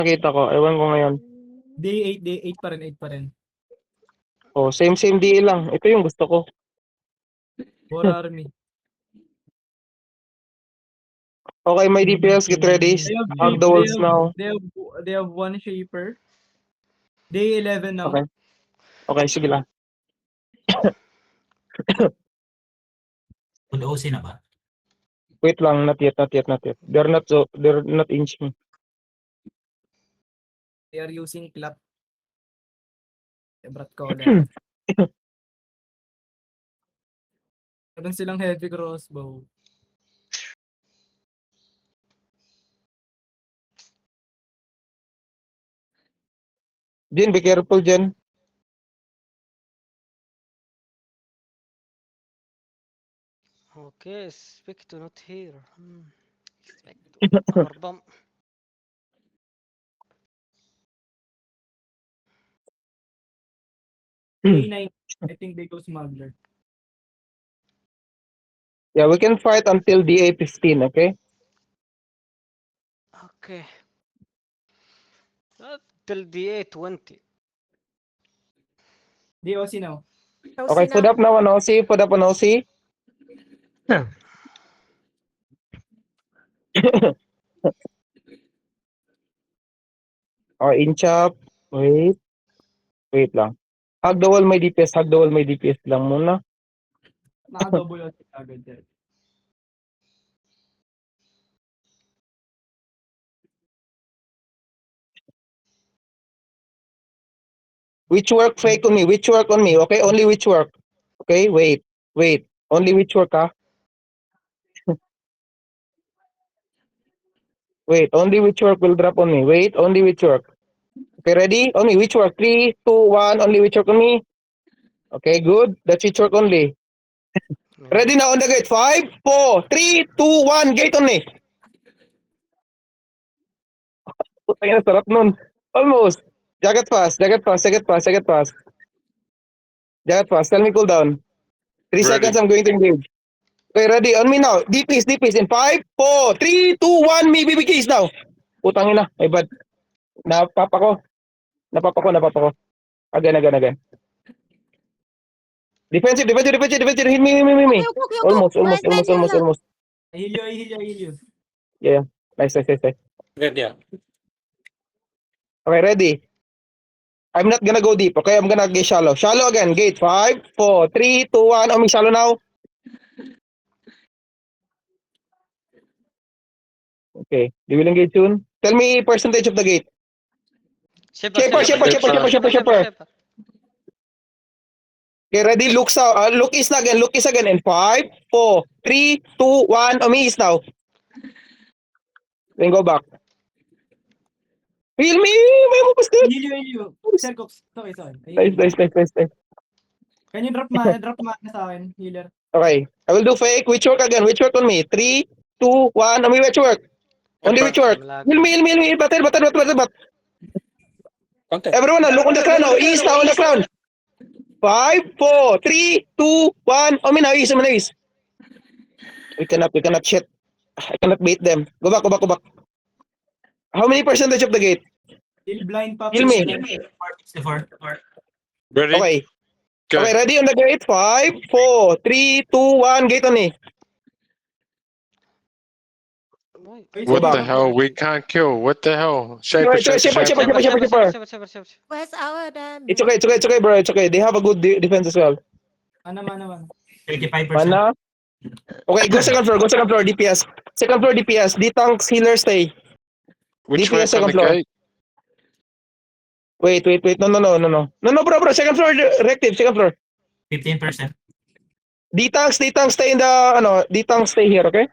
Nakita ko. Ewan ko ngayon. Day 8 pa rin, 8 pa rin. Oh, same DA lang. Ito yung gusto ko. War Army. Okay, my DPS, get ready. Hug the walls now. They have one shaper. Day 11 now. Okay. Okay, sige lang. Full OC na ba? Wait lang, not yet. They're not inching. They are using clap. Brat Collar. Meron silang heavy crossbow. Jen, be careful, Jen. Okay, expect to not hear. Expect to power bomb. Day 9, I think they go smuggler. Yeah, we can fight until DA 15, okay? Okay. Till DA 20. Day OC now. Okay, food up now on OC. Food up on OC. Oh, inch up. Wait lang. Hug the wall, my DPS. Hug the wall, my DPS lang muna. Naka-double OC agad yan. Which work fake on me? Which work on me? Okay, only which work. Okay, wait. Only which work, ha? Wait, only which work will drop on me. Wait, only which work. Okay, ready? Only which work? 3, 2, 1. Only which work on me. Okay, good. That's which work only. Ready now on the gate. 5, 4, 3, 2, 1. Gate on me. Putang ina, sarap nun. Almost. Jacket fast. Jacket fast. Tell me cool down. 3 seconds, I'm going to engage. Okay, ready? On me now. DPs. In 5, 4, 3, 2, 1. Me, BB keys now. Putang ina. Ay, bad. Napapa ko. Again. Defensive. Hit me. Almost. I heal you. Yeah. Nice. Good, yeah. Okay, ready? I'm not gonna go deep, okay? I'm gonna get shallow. Shallow again. Gate. 5, 4, 3, 2, 1. Me shallow now. Okay. They will engage soon. Tell me percentage of the gate. Shaper. Okay, ready? Look east again. In 5, 4, 3, 2, 1. Me east now. Then go back. Heal me! May mo basta. Heal you. Sir Cox. Sorry. Nice. Can you drop mana sa akin, healer? Okay. I will do fake. Which work again? Which work on me? 3, 2, 1. Me which work? Only which work? Heal me. Bat. Everyone, look on the crown now. East now on the crown. 5, 4, 3, 2, 1. Me now east. We cannot shit. I cannot bait them. Go back. How many percentage of the gate? Heal blind pa. Heal me. 64. Ready? Okay. Go. Okay, ready on the gate. 5, 4, 3, 2, 1. Gate on me. What the hell? We can't kill. What the hell? Shaper. Where's our damage? It's okay, bro. It's okay. They have a good defense as well. Mana. 35%. Mana? Okay, go second floor. DPS. Second floor, DPS. D-tanks, healer, stay. Which DPS one's on second the floor. gate? Wait. No, bro. Second floor, reactive. Second floor. 15%. D-tanks, stay in the, D-tanks, stay here, okay?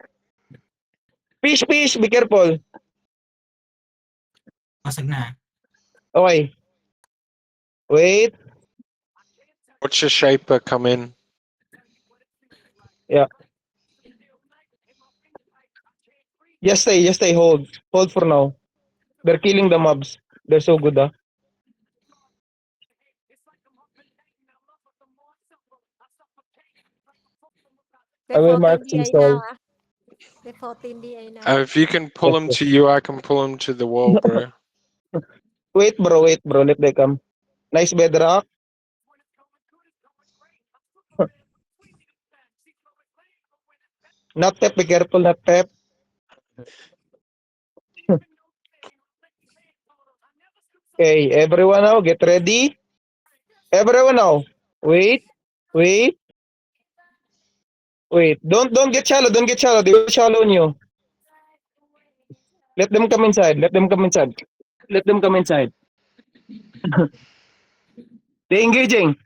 Fish. Be careful. Masag na. Okay. Wait. Watch the shaper come in. Yeah. Just stay. Hold for now. They're killing the mobs. They're so good, ah. I will mark install. They're 14 DA now. If you can pull him to you, I can pull him to the wall, bro. Wait, bro. Let they come. Nice bedrock. Not tap. Be careful, not tap. Okay, everyone now, get ready. Everyone now. Wait. Don't get shallow. Don't get shallow. They will shallow on you. Let them come inside. Let them come inside. Let them come inside. They engaging.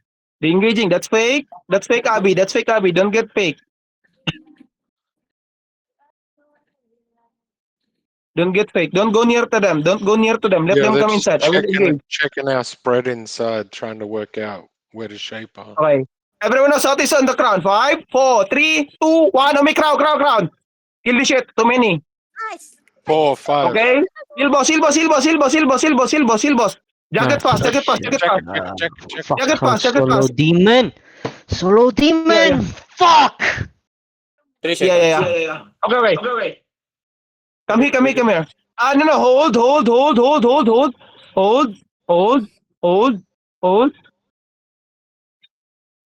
They engaging. That's fake. That's fake, Abby. That's fake, Abby. Don't get fake. Don't get fake. Don't go near to them. Don't go near to them. Let Yeah, them they're come just inside. I will engage. checking our spread inside, trying to work out where to shape are. Okay. Everyone now, south is on the crown. 5, 4, 3, 2, 1. Oh, me crown. Kill the shit. Too many. Nice. 4, 5. Okay. Silbos. Jacket fast. Check it. Jacket fast. Solo demon. Solo demon. Yeah. Fuck. 3 seconds. Yeah. Okay. Come here. No.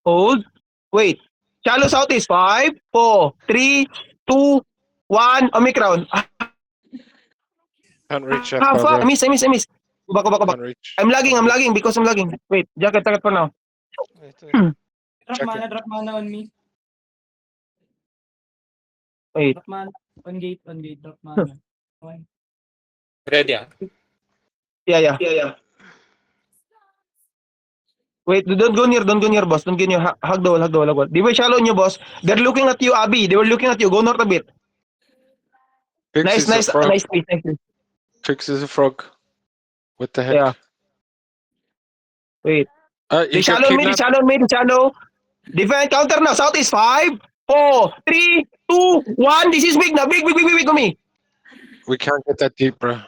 Hold. Wait. Shallow south is 5, 4, 3, 2, 1. Omicron. Can't reach that, Fuck. bro. I miss. Go back. Can't reach. I'm lagging because I'm lagging. Wait. Jacket for now. Wait. Drop Check mana, drop mana on me. Wait. Drop mana. On gate, drop mana. Okay. Ready, ah. Yeah. Wait, don't go near, boss. Don't go near. Hug the wall. They were shallow on you, boss. They're looking at you, Abby. They were looking at you. Go north a bit. Kicks is a Nice frog. place. Kicks is a frog. What the heck? Yeah. Wait. You They got shallow me. Defend counter now. South is 5, 4, 3, 2, 1. This is big now. Big on me. We can't get that deep, bro.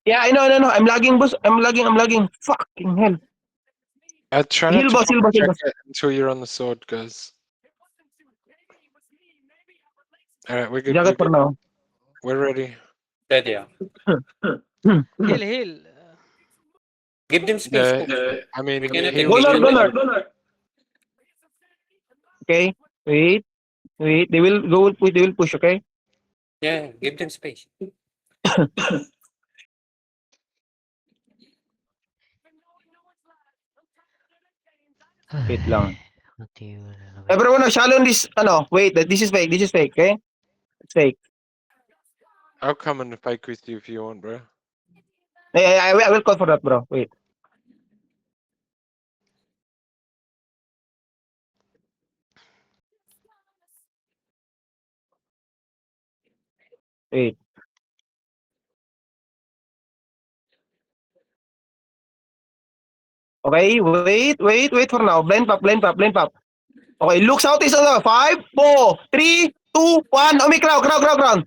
Yeah, I know. I'm lagging, boss. I'm lagging. Fucking hell. I try Heal, not boss, to heal, boss, heal, check boss. it until you're on the sword, guys. Alright, we're good. Jacket for now. We're ready. Ready, ah. Heal. Give them space. I mean, We cannot heal- engage Go with north. Okay. Wait. They will push, okay? Yeah, give them space. Wait lang. Everyone now, shallow on this. Wait. This is fake, okay? It's fake. I'll come and fight with you if you want, bro. I will call for that, bro. Wait. Okay, wait for now. Blend pop. Okay, look south is 5, 4, 3, 2, 1. Crown.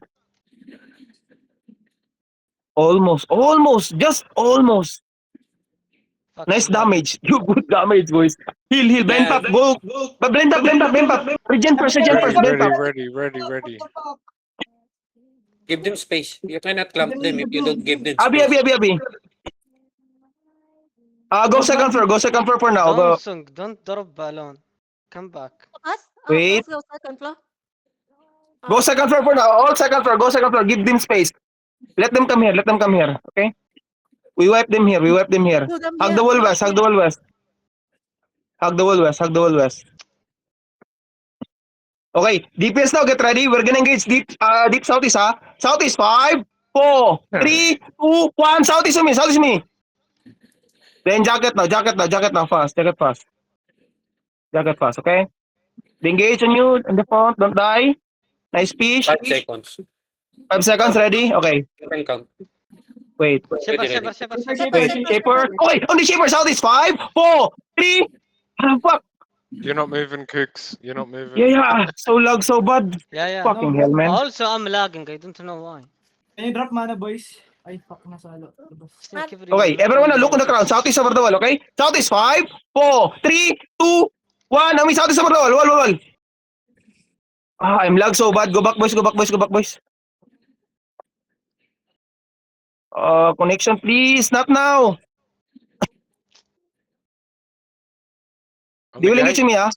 Almost. Just almost. Nice damage. You good damage, boys. Heal. Blend Yeah. pop. Go. Blend up. Regen first. Blend pop. Ready. Give them space. You cannot clamp them if you don't give them Abi. space. Go second floor for now. Go. Samsung, don't drop balloon. Come back. Us? Wait. Let's go second floor. Go second floor for now. All second floor. Go second floor. Give them space. Let them come here. Okay? We wipe them here. Do them Hug here. the wall west. Hug the wall west. Okay, DPS now, get ready. We're gonna engage deep southeast, ha? Southeast, 5, 4, 3, 2, 1. Southeast is me. Then jacket now, fast. Jacket fast, okay? They engage on you, in the front, don't die. Nice fish. 5 seconds. 5 seconds, ready? Okay, You can count. wait. Shaper. Shaper. Okay, on the shaper, southeast, 5, 4, 3. Fuck. You're not moving, Kicks. You're not moving. Yeah. So lag, so bad. Yeah. Fucking hell, man. Also, I'm lagging. I don't know why. Can you drop mana, boys? Ay, fuck, nasalo. Okay, everyone now look on the ground. Southeast over the wall, okay? Southeast 5, 4, 3, 2, 1. Ami southeast over the wall. Wall. I'm lag so bad. Go back, boys. Connection, please. Not now. On They the will engage gate. me, ah.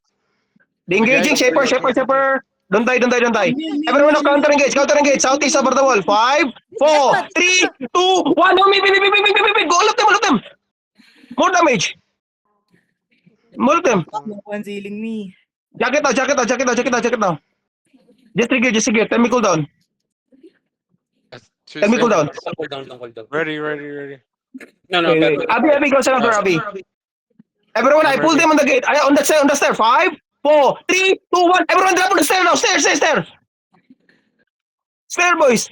The On the engaging, gate. Shaper, Shaper, Shaper. Don't die, don't die, don't die. Everyone now counter engage, southeast over the wall. 5, 4, 3, 2, 1. Oh, me, go, all of them. More damage. More of them. No one sealing me. Jacket now. Just trigger. Tell me cool down. That's 2 Tell me cool seconds. down. Hold down. Ready. No, Wait. Abby, go second floor, Abby. Everyone, I I'm pull ready. them on the gate. On the stair. 5, 4, 3, 2, 1. Everyone drop on the stair now. Stair. Stair, boys.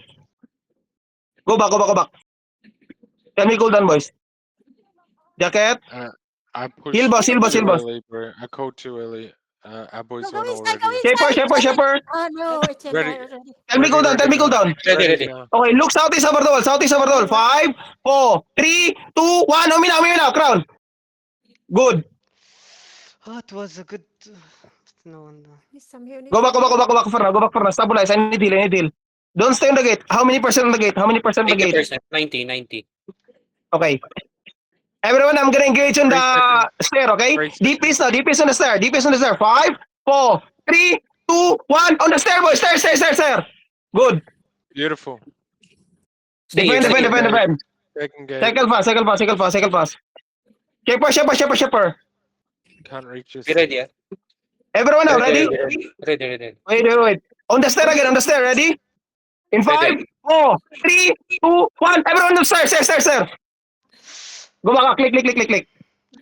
Go back. Tell me cool down, boys. Jacket. I pushed Heal boss. too early, bro. I called too early. Our boys Go on inside, already. Shaper. Oh no, it's Ready. already. Tell me cool down. Ready. now. Okay, look southeast over the wall. 5, 4, 3, 2, 1. On me now. Crown. Good. Oh, it was a good. No. Go back for now. Stabilize. I need heal. Don't stay on the gate. How many percent on the gate? 90%. 90. Okay. Everyone, I'm gonna engage on 3 the seconds. stair, okay? 3 DPS now. DPS on the stair. 5, 4, 3, 2, 1. On the stair, boys. Stair. Good. Beautiful. Stay here. Defend. Second gate. Cycle fast. Shaper. Can't reach us. Be ready, ah. Everyone now, ready? Ready. Wait. On the stair again. Ready? In 5, Ready. 4, 3, 2, 1. Everyone on the stair. Go back. Click.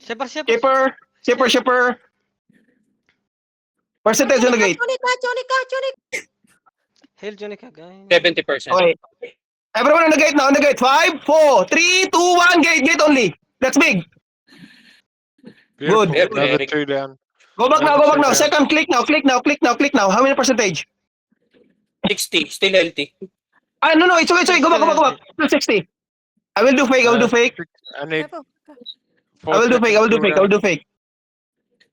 Shaper. Shaper. Percentage on the gate. Jonica. Hail Jonica, guys. 70%. Okay. Everyone on the gate now. 5, 4, 3, 2, 1. Gate only. That's big. Beautiful. Good. Another Very 2 down. Go back Another now. 2 down. Second, click now. How many percentage? 60. Still healthy. No. It's okay. Go back. 260. I will do fake. I need Careful. 4 I will do seconds fake.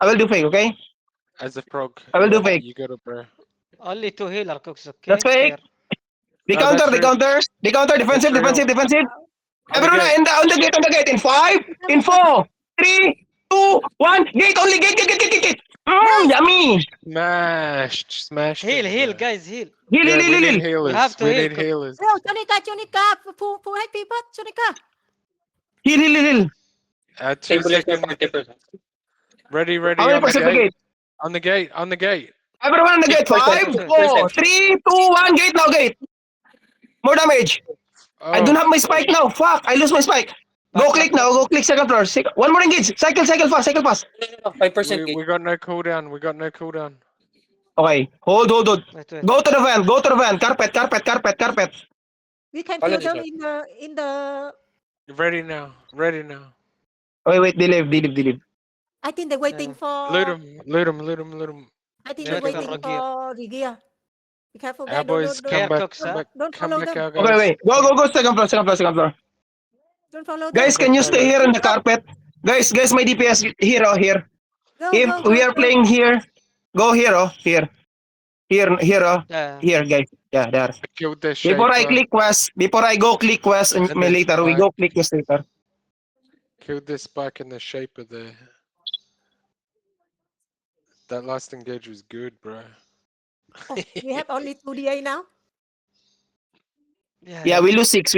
I will do fake. Okay. As a frog. I will do fake. You got it, bro. Only 2 healer cooks, okay? That's fake. The No, that's counter. Defensive. real. Everyone on the gate. In 5, in 4, 3, 2, 1. Gate only. Gate. Yummy. Smashed. Heal, it, heal, bro. guys, heal. Heal. Yeah, we need We healers. have to We heal. need healers. No, Jonica. Full HP, but Jonica. Heal. 2 Stabilize for seconds. 40%. Ready. How many On the percent the gate. gate? On the gate. Everyone on the gate. 5, 4, 3, 2, 1. Gate now. More damage. I don't Oh, have my spike now. Fuck. I lose my spike. Go click now. Go click second floor. One more engage. Cycle fast. No. 5% we got no cooldown. Okay. Hold. Wait. Go to the van. Carpet. We can Follow kill the them in the. Ready now. Wait. They leave. I think they're waiting for. Loot him. I think Yeah, they're they waiting got for Regia. Be careful, Our guys. boys Don't, come Care back. cooks, huh? don't Come follow back, them. our guys. Okay, wait. Go second floor. Don't follow them. Guys, can you stay here on the carpet? Guys, my DPS here. Go, If go, we are go. playing here, go here. Here, Yeah. here, guys. Yeah, there. I killed this Before I shaper. click quest, before I go click quest and And then later, we spike. go click quest later. Killed this spike in the shaper there. That last engage was good, bro. Oh, we have only 2 DA now. Yeah, we lose 6.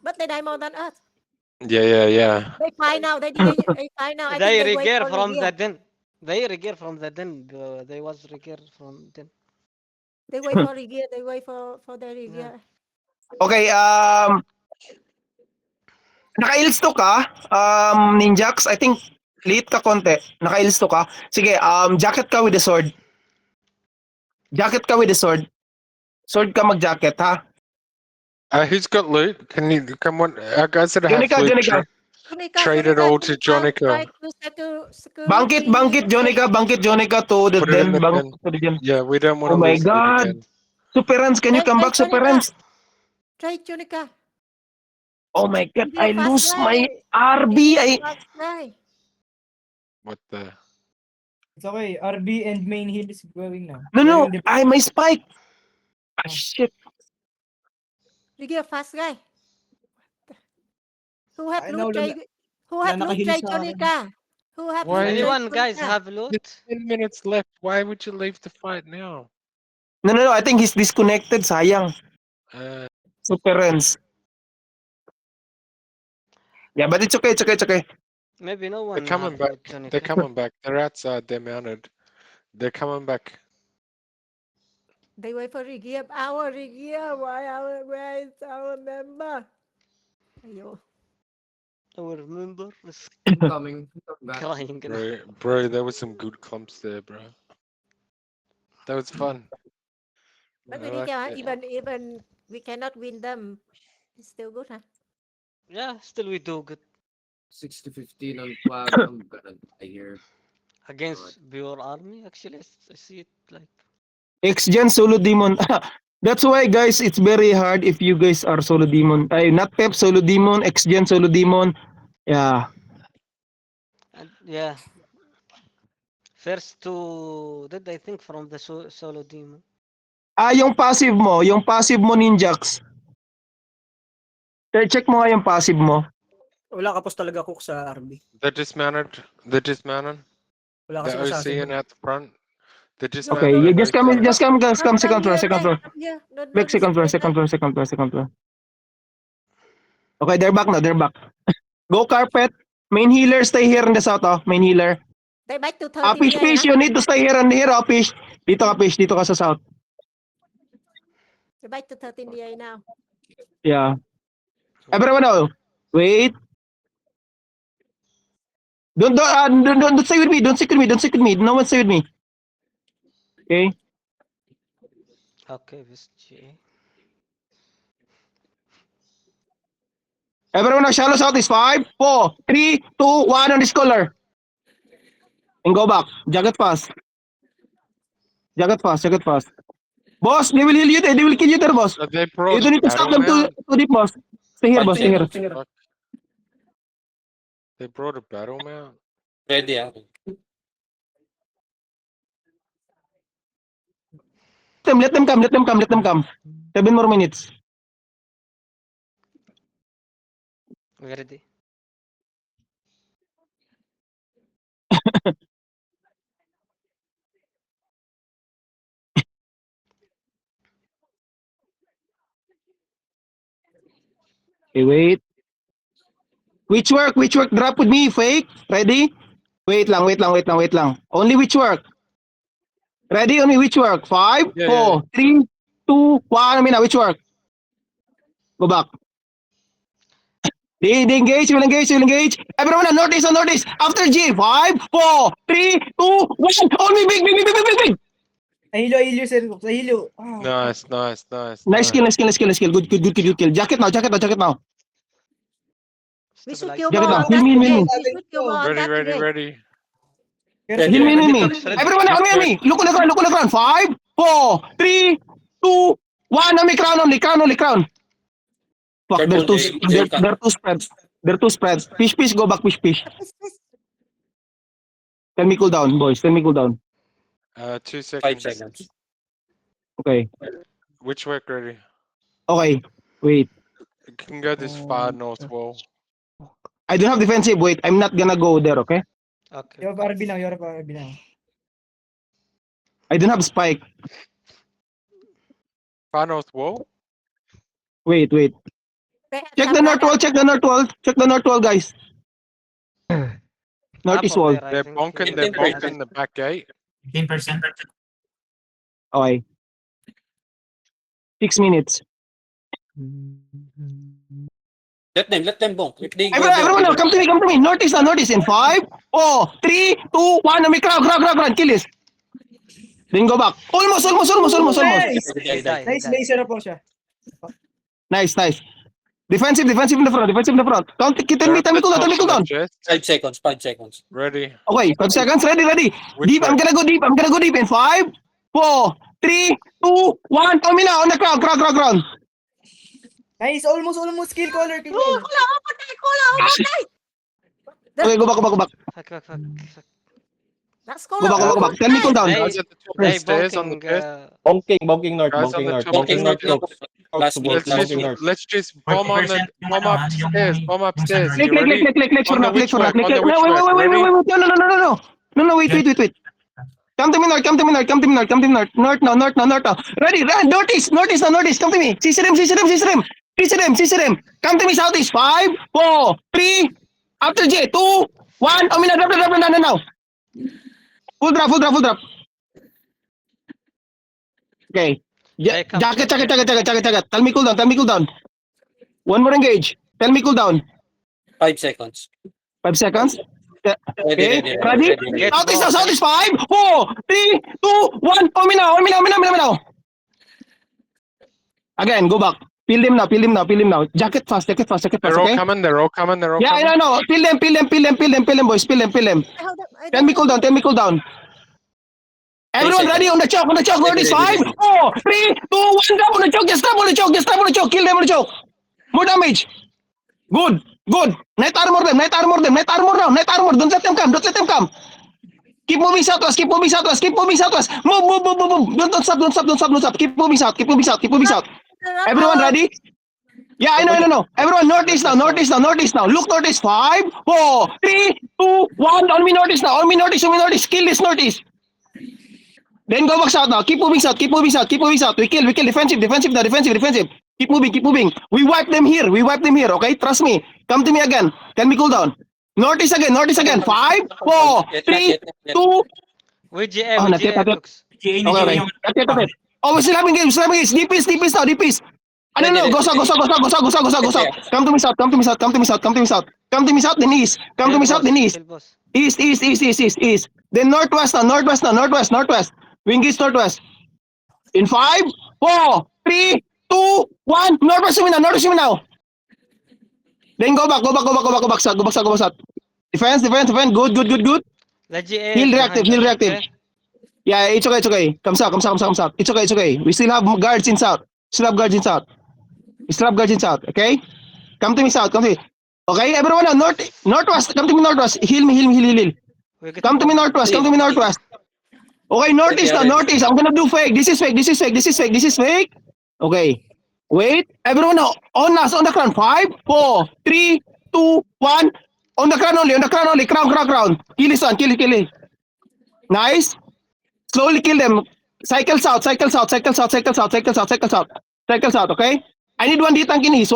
But they die more than us. Yeah. They fly now. They fly now. I They think they wait regear for from Regia. the den. They regear from the den. They was regear from den. They wait for Regia. They wait for the Regia. Okay, naka-ilsto ka, Ninjax, I think late ka konti. Naka-ilsto ka. Sige, jacket ka with the sword. Sword ka mag-jacket, ha? Who's got loot? Can you come on? Our guys that have Jonica. loot. Trade it all to Jonica. Bangkit, Jonica to the Put it in den. the Bangkit den. to the den. Yeah, we don't want Oh to my lose loot God. again. Superans, can you come back, Superans? Try Jonica. Oh my God, Be a I fast lose guy. my RB. Be a fast guy. What the? It's okay. RB and main heal is going now. No, Going I my spike. Ah, shit. Regia fast guy. Who have Ay, loot? no, Who have loot? nakahil Try sa akin. Jonica. Who have Why- loot? Anyone, Let's guys, go now. have loot? There's 10 minutes left. Why would you leave the fight now? No. I think he's disconnected. Sayang. Super Renz. Yeah, but it's okay. Maybe no They're one coming have back. loot, Johnny. They're coming back. They're outside. They're mounted. They're coming back. They wait for Rigia. Our Rigia. Where is our member? Ayo. Our member is Incoming. Back. crying. Bro, there was some good clumps there, bro. That was fun. But I we liked can it. even we cannot win them. It's still good, huh? Yeah, still we do good 60-15 on Quag. I'm gonna die here. against your army. Actually, I see it like X-Gen Solo Demon. That's why, guys, it's very hard if you guys are Solo Demon. Not Pep Solo Demon, X-Gen Solo Demon. Yeah. and yeah. First two dead, I think, from the solo demon. Yung passive mo, Ninjax. Check mo nga yung passive mo. Wala ka pos talaga cook sa RB. They're dismounted. They're dismounted. Wala kasi They're assassin. OCing at the front. They're Okay, dismounted. you just come, Come second floor. here. No, Back second floor. Okay, they're back now. Go carpet. Main healer, stay here in the south, oh. Main healer. They bite to 30 Fish, you need to stay here and here, oh, Fish. Dito ka sa south. They bite to 13 DI now. Yeah. Everyone now. Wait. Don't stay with me. Don't stick with me. No one stay with me. Okay. Okay, this GA. Everyone now, shallow south is 5, 4, 3, 2, 1 on this color. And go back. Jacket fast. Boss, they will heal you there. They will kill you there, boss. So they brought You don't need to stop them battle too deep, boss. Stay here, boss. Stay here. mount. They brought a battle mount. Ready, ah. Let them come. 7 more minutes. We ready? Okay, wait. Which work? Drop with me, fake. Ready? Wait lang. Only which work? Ready? Only which work? 5, Yeah, 4, 3, 2, 1. I mean, which work? Go back. They engage. Everyone on notice. After G. 5, 4, 3, 2, 1. Only big. Ahilo, sir. Ahilo. Oh. Nice. Nice kill. Good kill. Jacket now. We should Stabilize. kill Jacket more now. on that Heal me. way. We should kill more on that way. Ready. Ready, Heal ready. me. Everyone on me. Look on the ground. 5, 4, 3, 2, 1. On me, crown only. Fuck, they're two spreads. Fish, go back, fish. Tell me cool down, boys. 2 2 seconds. 5 seconds. Okay. Which work ready? Okay. Wait. You can go this far north wall. I don't have defensive. Wait, I'm not gonna go there, okay? Okay. You have RB now. I don't have spike. Far north wall? Wait. Check the north wall, guys. Northeast Upper wall. there, I They're think. bonking the back gate. 15%. Okay. 6 minutes. Let them bonk. If they go Everyone, there, come to me. Northeast in 5, 4, 3, 2, 1. On me, crown. Kill this. Then go back. Almost. Nice! He died. Nice, laser na po siya. Nice. Defensive in the front. Count. Tell me cool down. 5 seconds. Ready. Okay, 5 seconds. Ready. Which Deep. way? I'm gonna go deep. In 5, 4, 3, 2, 1. On me now. On the crown. Nice, almost kill caller. Okay, go back. Fuck. Let's go. Go back, go back, go back. Tell me cool down. They- Guys at the two They stairs on the bonking, pit. Bonking north, Guys on bonking the north, two bonking north, Bonking close. Last Close, minute, Let's last bonking just north. let's just bomb on the bomb upstairs. Bomb upstairs. Click, You click, click, ready? click, click, click, for On the now, click, for now, witchwork, click. on the No, wait, witchwork, wait, wait, ready? wait, wait, no, wait, wait. Come to me north, come to me north, come to me north, come to me north. North now, north now, north now. Ready, run, northeast, northeast now, northeast. Come to me. CC them. Come to me southeast. 5, 4, 3. After J, 2, 1. Oh, drop now. Full drop. Okay. Hey, come, Jacket. check. Tell me cool down. One more engage. Tell me cool down. 5 seconds. 5 seconds. Okay. Ready. Ready? Get Southeast now, both. southeast. 5, 4, 3, 2, 1. On me now. Again, go back. Peel them now. Jacket fast, They're all okay? coming. Yeah, I know. Peel them, boys. Peel them. Tell me cool down. Everyone ready on the choke. Northeast. 5, 4, 3, 2, 1. Drop on the choke. Just drop on the choke. Kill them on the choke. More damage. Good. Net armor them. Net armor now. Don't let them come. Keep moving southwest. Move. Don't stop. Keep moving south. Everyone ready? Yeah, I know. Everyone northeast now. Look northeast. 5, 4, 3, 2, 1. On me northeast now. Kill this northeast. Then go back south now. Keep moving south. We kill. Defensive. Keep moving. We wipe them here. Okay, trust me. Come to me again. Tell me cool down. Northeast again. 5, 4, 3, 2. With GM, Oh, with natin. GM, Lux. Okay. Oh, we still having games. DPS now. No. Go south. Come to me south. Then east. Kill boss. East. Then northwest. Wing east, northwest. In 5, 4, 3, 2, 1. Northwest me now. Then go back south. Defense. Good. The GM. Heal behind reactive. us, okay? Yeah, it's okay. Come south. It's okay. We still have guards in south. Okay? Come to me south. Okay, everyone now. Northwest. Come to me northwest. Heal me. We get Come to me northwest. Okay, northeast. I'm gonna do fake. This is fake. Okay. Wait. Everyone now. On the crown. 5, 4, 3, 2, 1. On the crown only. Crown. Kill this one. Kill it. Nice. Slowly kill them. Cycle south. Okay? I need one D-tank in east.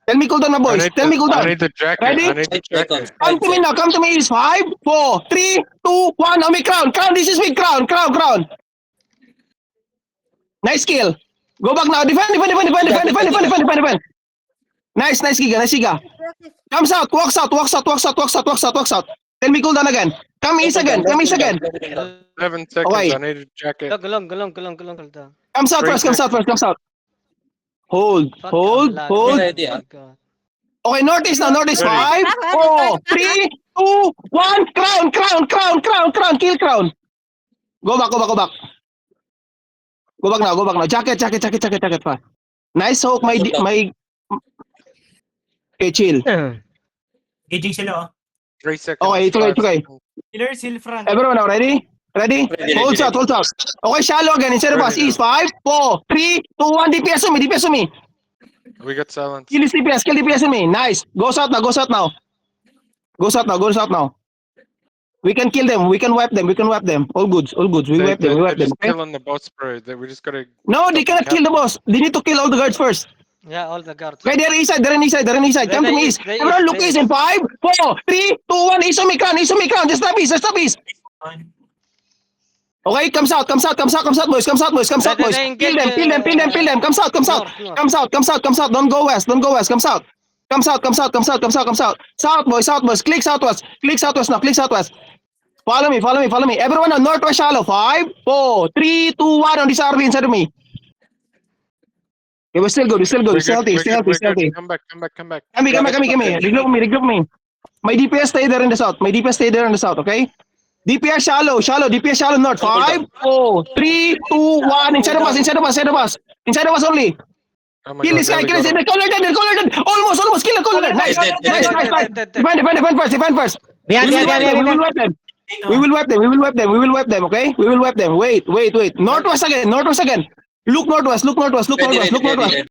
Tell me cool down, my boys. I need the jacket. Ready? I need the 5 jacket. seconds. Come to me now. Come to me. It's 5, 4, 3, 2, 1. On me, crown. This is big crown. Nice kill. Go back now. Defend. Nice, Giga. Come south. Walk south. Tell me cool down again. Come east again. 11 seconds. Okay. I need a jacket. Gulong. Come south first. Hold. Ready, God. Okay, northeast now. 5, 4, 3, 2, 1. Crown. Kill crown. Go back. Go back now. Jacket pa. Nice hook. My. Okay, chill. Aging sila, oh. 3 seconds. Okay, it's okay. 5 seconds. Killers, hill front. Everyone now, ready? Ready. Hold south. Okay, shallow again. Instead of us, Ready east. 5, 4, 3, 2, 1. DPS on me. We got silence. Kill DPS on me. Nice. Go south now. We can kill them. We can wipe them. All goods. We wipe them. They're just Okay? killing the boss spray. We just gotta. No, they cannot kill the boss. They need to kill all the guards first. Yeah, all the guards. Okay, they're inside. Come to me east. Everyone look east in 5, 4, 3, 2, 1. East on me, crown. Just stop east. Okay, come south, boys. Kill them. Come south. Don't go west. Come south. South, boys. Click southwest. Follow me. Everyone on northwest shallow. 5, 4, 3, 2, 1. On this RV inside of me. Okay, we're still good. Stealthy. Come back. Come me. Regroup me. My DPS stay there in the south. Okay? DPS shallow north. 5, 4, 3, 2, 1. Inside of us only. Oh my Kill God, this guy. there we They're go. collared. Almost. Kill the collared. Nice. Dead. Defend first. Behind. We will wipe them. We will wipe them. We will wipe them. We will wipe them. Okay. We will wipe them. Wait. Northwest again. Northwest again. Look northwest. Look northwest. Look Ready, northwest. ready, Look ready, northwest. ready.